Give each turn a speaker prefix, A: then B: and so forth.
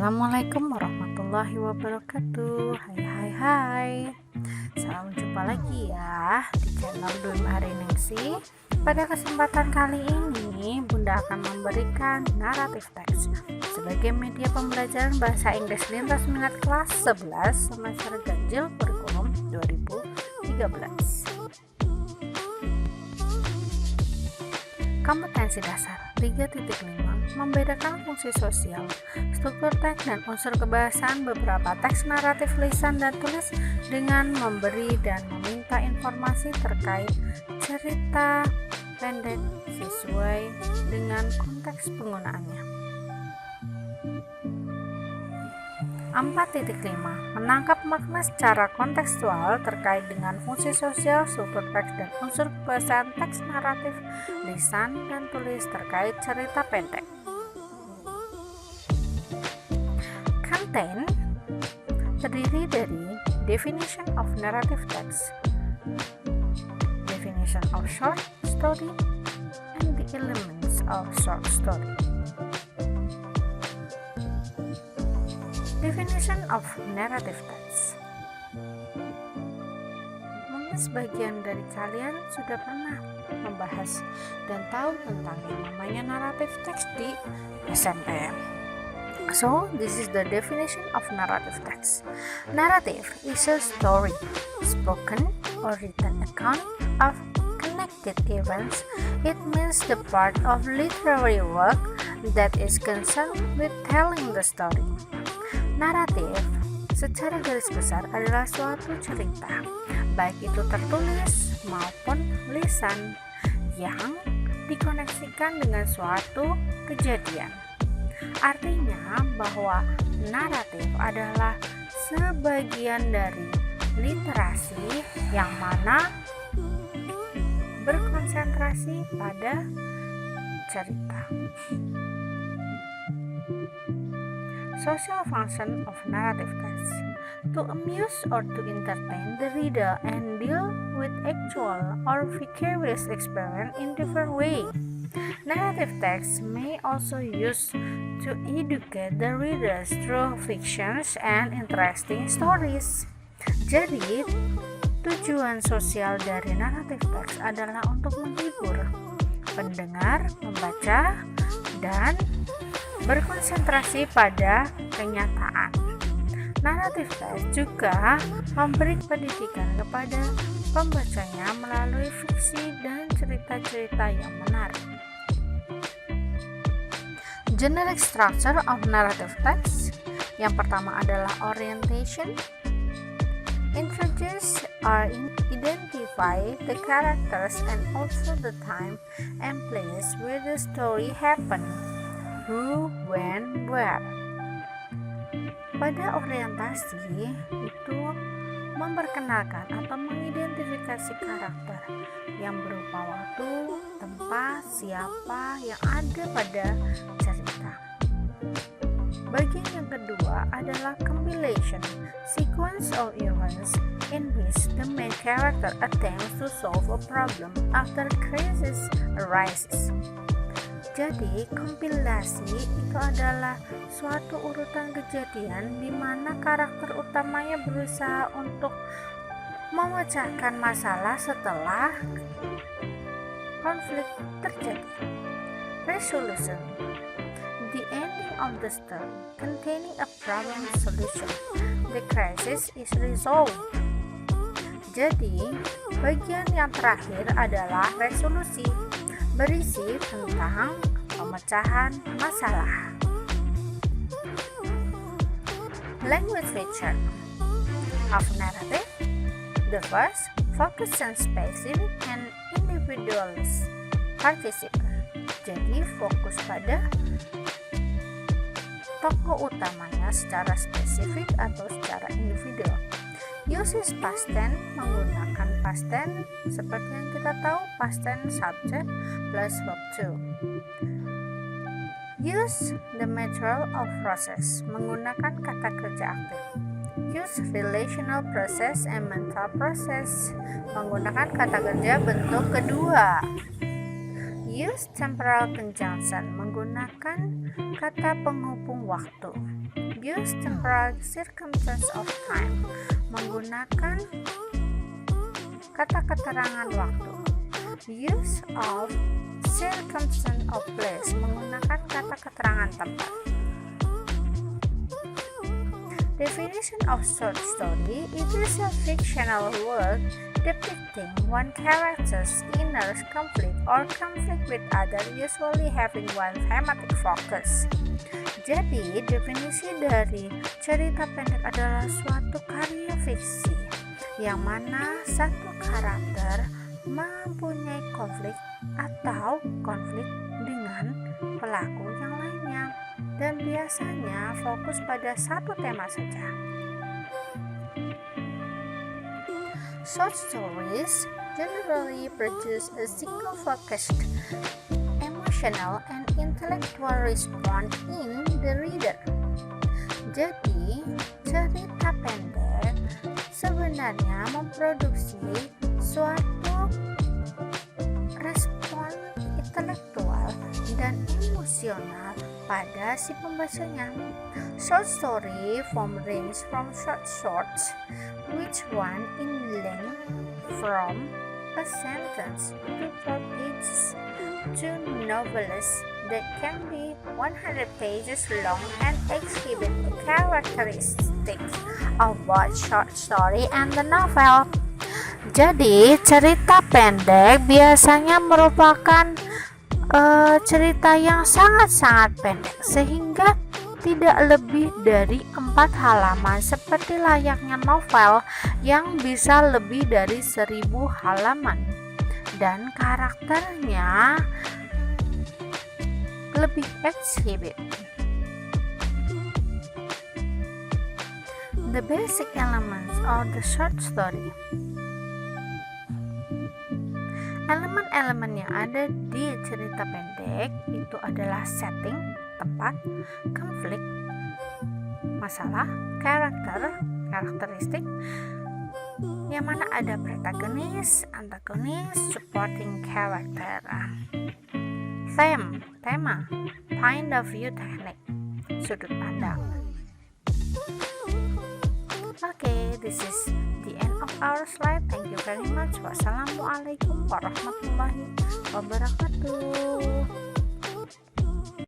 A: Assalamualaikum warahmatullahi wabarakatuh. Hai. Salam jumpa lagi ya di channel Dwi Mariningsi. Pada kesempatan kali ini Bunda akan memberikan naratif teks sebagai media pembelajaran bahasa Inggris lintas minat kelas 11 semester ganjil kurikulum 2013. Kompetensi dasar 3.5 membedakan fungsi sosial, struktur teks dan unsur kebahasaan beberapa teks naratif lisan dan tulis dengan memberi dan meminta informasi terkait cerita pendek sesuai dengan konteks penggunaannya. 4.5 menangkap makna secara kontekstual terkait dengan fungsi sosial, struktur teks dan unsur kebahasaan teks naratif lisan dan tulis terkait cerita pendek. Content terdiri dari definition of narrative text, definition of short story, and the elements of short story. Definition of narrative text. Mungkin sebagian dari kalian sudah pernah membahas dan tahu tentang yang namanya narrative text di SMP. So, this is the definition of narrative text. Narrative is a story, spoken or written account of connected events. It means the part of literary work that is concerned with telling the story. Naratif secara garis besar adalah suatu cerita, baik itu tertulis maupun lisan, yang dikoneksikan dengan suatu kejadian. Artinya bahwa naratif adalah sebagian dari literasi yang mana berkonsentrasi pada cerita. Social function of narrative text: to amuse or to entertain the reader and deal with actual or vicarious experience in different way. Narrative text may also used to educate the readers through fictions and interesting stories. Jadi, tujuan sosial dari naratif teks adalah untuk menghibur pendengar, membaca, dan berkonsentrasi pada kenyataan. Naratif teks juga memberi pendidikan kepada pembacanya melalui fiksi dan cerita-cerita yang menarik. Generic structure of narrative text. Yang pertama adalah orientation. Introduce or identify the characters and also the time and place where the story happened. Who, when, where. Pada orientasi itu memperkenalkan atau mengidentifikasi karakter yang berupa waktu, tempat, siapa yang ada pada cerita. Bagian yang kedua adalah compilation, sequence of events in which the main character attempts to solve a problem after crisis arises. Jadi, kompilasi itu adalah suatu urutan kejadian di mana karakter utamanya berusaha untuk memecahkan masalah setelah konflik terjadi. Resolution: the ending of the story containing a problem solution. The crisis is resolved. Jadi, bagian yang terakhir adalah resolusi, berisi tentang pemecahan masalah. Language feature of narrative: the first, focus on specific and individualist participant. Jadi fokus pada tokoh utamanya secara spesifik atau secara individual. Uses past tense, menggunakan past tense seperti yang kita tahu, past tense subject plus verb to. Use the material of process, menggunakan kata kerja aktif. Use relational process and mental process, menggunakan kata kerja bentuk kedua. Use temporal conjunction, menggunakan kata penghubung waktu. Use temporal circumstance of time, menggunakan kata keterangan waktu. Use of circumstance of place, menggunakan kata keterangan tempat. Definition of short story: it is a fictional work depicting one character's inner conflict or conflict with other, usually having one thematic focus. Jadi, definisi dari cerita pendek adalah suatu karya fiksi yang mana satu karakter mempunyai konflik atau konflik dengan pelaku yang lainnya, dan biasanya fokus pada satu tema saja. Short stories generally produce a single-focused emotional and intellectual response in the reader. Jadi, cerita pendek sebenarnya memproduksi suatu respon intelektual dan emosional pada si pembacanya. Short story form range from short shorts, which one in length from a sentence to 12 pages, to novellas that can be 100 pages long and exhibit the characteristics of both short story and the novel. Jadi, cerita pendek biasanya merupakan cerita yang sangat-sangat pendek, sehingga tidak lebih dari 4 halaman seperti layaknya novel yang bisa lebih dari 1000 halaman, dan karakternya lebih exhibit. The basic elements of the short story. Elemen-elemen yang ada di cerita pendek itu adalah setting, tempat, konflik, masalah, karakteristik, yang mana ada protagonis, antagonis, supporting character. Tema, point of view teknik, sudut pandang. Okay, this is the end of our slide. Thank you very much. Wassalamualaikum warahmatullahi wabarakatuh.